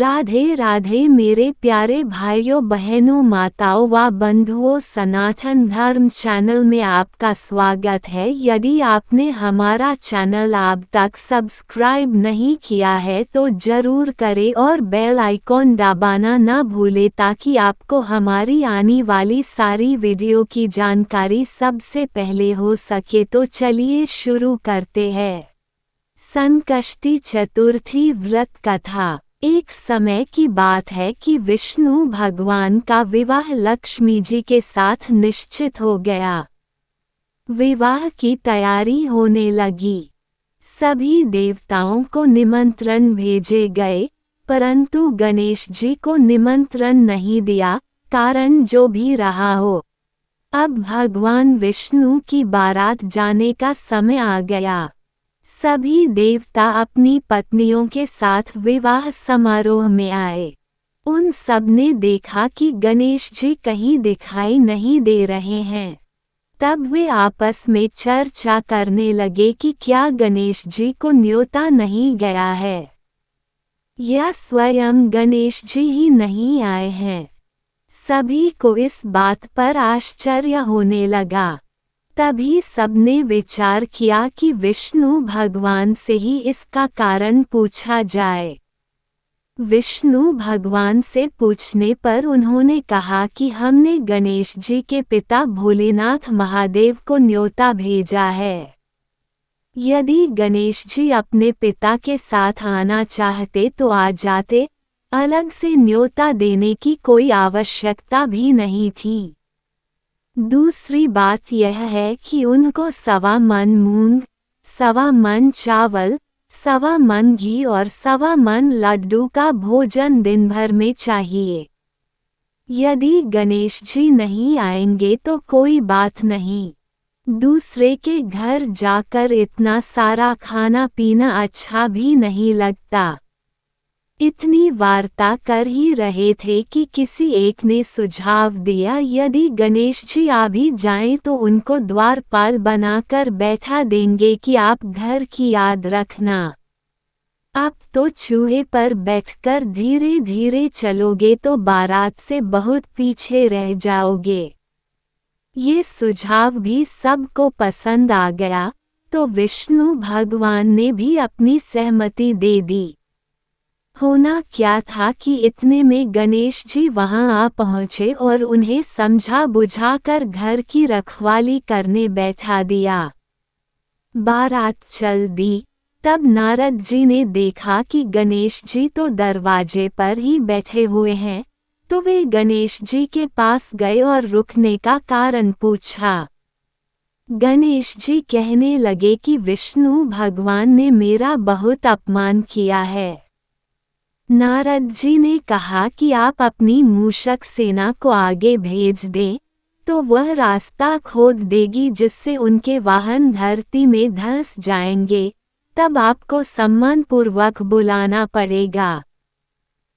राधे राधे मेरे प्यारे भाइयों बहनों माताओं व बंधुओं, सनातन धर्म चैनल में आपका स्वागत है। यदि आपने हमारा चैनल अब तक सब्सक्राइब नहीं किया है तो जरूर करें और बेल आइकॉन दबाना न भूलें ताकि आपको हमारी आने वाली सारी वीडियो की जानकारी सबसे पहले हो सके। तो चलिए शुरू करते हैं। संकष्टी चतुर्थी व्रत कथा। एक समय की बात है कि विष्णु भगवान का विवाह लक्ष्मी जी के साथ निश्चित हो गया। विवाह की तैयारी होने लगी। सभी देवताओं को निमंत्रण भेजे गए, परंतु गणेश जी को निमंत्रण नहीं दिया। कारण जो भी रहा हो, अब भगवान विष्णु की बारात जाने का समय आ गया। सभी देवता अपनी पत्नियों के साथ विवाह समारोह में आए। उन सब ने देखा कि गणेश जी कहीं दिखाई नहीं दे रहे हैं। तब वे आपस में चर्चा करने लगे कि क्या गणेश जी को न्योता नहीं गया है या स्वयं गणेश जी ही नहीं आए हैं। सभी को इस बात पर आश्चर्य होने लगा। तभी सबने विचार किया कि विष्णु भगवान से ही इसका कारण पूछा जाए। विष्णु भगवान से पूछने पर उन्होंने कहा कि हमने गणेश जी के पिता भोलेनाथ महादेव को न्योता भेजा है। यदि गणेश जी अपने पिता के साथ आना चाहते तो आ जाते, अलग से न्योता देने की कोई आवश्यकता भी नहीं थी। दूसरी बात यह है कि उनको 1.25 मन मूंग, 1.25 मन चावल, 1.25 मन घी और 1.25 मन लड्डू का भोजन दिन भर में चाहिए। यदि गणेश जी नहीं आएंगे तो कोई बात नहीं, दूसरे के घर जाकर इतना सारा खाना पीना अच्छा भी नहीं लगता। इतनी वार्ता कर ही रहे थे कि किसी एक ने सुझाव दिया, यदि गणेश जी आ भी जाएं तो उनको द्वारपाल बनाकर बैठा देंगे कि आप घर की याद रखना। आप तो चूहे पर बैठकर धीरे धीरे चलोगे तो बारात से बहुत पीछे रह जाओगे। ये सुझाव भी सबको पसंद आ गया, तो विष्णु भगवान ने भी अपनी सहमति दे दी। होना क्या था कि इतने में गणेश जी वहां आ पहुंचे और उन्हें समझा बुझाकर घर की रखवाली करने बैठा दिया। बारात चल दी। तब नारद जी ने देखा कि गणेश जी तो दरवाजे पर ही बैठे हुए हैं, तो वे गणेश जी के पास गए और रुकने का कारण पूछा। गणेश जी कहने लगे कि विष्णु भगवान ने मेरा बहुत अपमान किया है। नारद जी ने कहा कि आप अपनी मूषक सेना को आगे भेज दें, तो वह रास्ता खोद देगी जिससे उनके वाहन धरती में धंस जाएंगे। तब आपको सम्मानपूर्वक बुलाना पड़ेगा।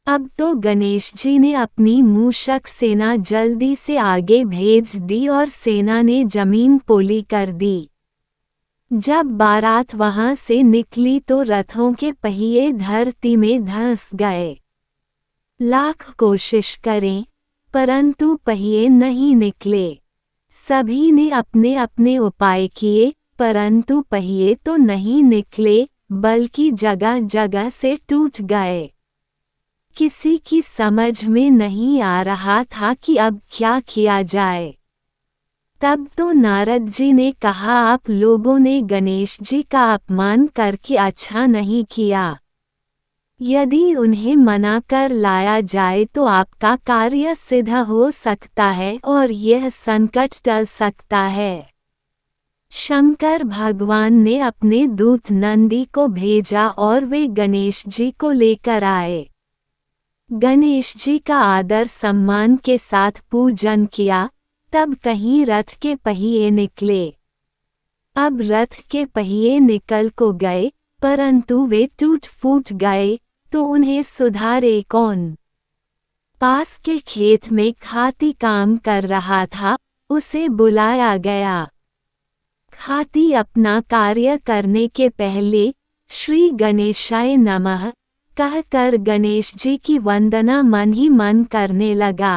अब तो गणेश जी ने अपनी मूषक सेना जल्दी से आगे भेज दी और सेना ने जमीन पोली कर दी। जब बारात वहां से निकली तो रथों के पहिए धरती में धंस गए। लाख कोशिश करें, परंतु पहिए नहीं निकले। सभी ने अपने अपने उपाय किए, परंतु पहिए तो नहीं निकले, बल्कि जगह जगह से टूट गए। किसी की समझ में नहीं आ रहा था कि अब क्या किया जाए। तब तो नारद जी ने कहा, आप लोगों ने गणेश जी का अपमान करके अच्छा नहीं किया। यदि उन्हें मना कर लाया जाए तो आपका कार्य सिद्ध हो सकता है और यह संकट टल सकता है। शंकर भगवान ने अपने दूत नंदी को भेजा और वे गणेश जी को लेकर आए। गणेश जी का आदर सम्मान के साथ पूजन किया। तब कहीं रथ के पहिए निकले। अब रथ के पहिए निकल को गए, परंतु वे टूट फूट गए, तो उन्हें सुधारे कौन? पास के खेत में खाती काम कर रहा था, उसे बुलाया गया। खाती अपना कार्य करने के पहले श्री गणेशाय नमः कहकर गणेश जी की वंदना मन ही मन करने लगा।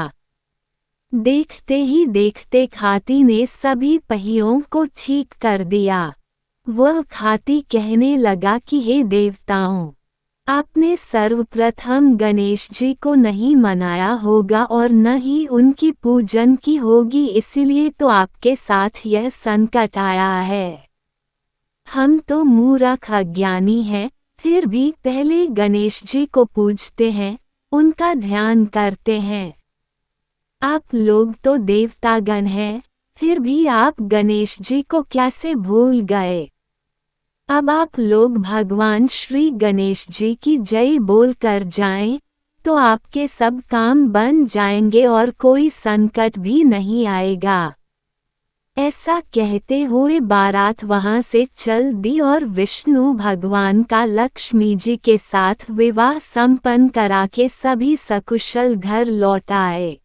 देखते ही देखते हाथी ने सभी पहियों को ठीक कर दिया। वह हाथी कहने लगा कि हे देवताओं, आपने सर्वप्रथम गणेश जी को नहीं मनाया होगा और न ही उनकी पूजन की होगी, इसलिए तो आपके साथ यह संकट आया है। हम तो मूर्ख अज्ञानी हैं, फिर भी पहले गणेश जी को पूजते हैं, उनका ध्यान करते हैं। आप लोग तो देवतागण हैं, फिर भी आप गणेश जी को कैसे भूल गए? अब आप लोग भगवान श्री गणेश जी की जय बोल कर जाएं, तो आपके सब काम बन जाएंगे और कोई संकट भी नहीं आएगा। ऐसा कहते हुए बारात वहां से चल दी और विष्णु भगवान का लक्ष्मी जी के साथ विवाह संपन्न करा के सभी सकुशल घर लौट आए।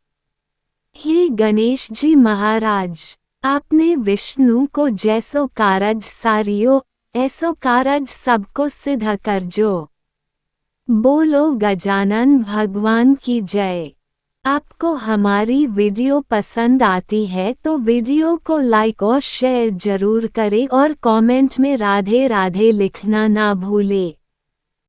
हे गणेश जी महाराज, आपने विष्णु को जैसो कारज सारियो, ऐसो कारज सबको सिद्ध कर जो। बोलो गजानन भगवान की जय। आपको हमारी वीडियो पसंद आती है तो वीडियो को लाइक और शेयर जरूर करें और कमेंट में राधे राधे लिखना ना भूलें।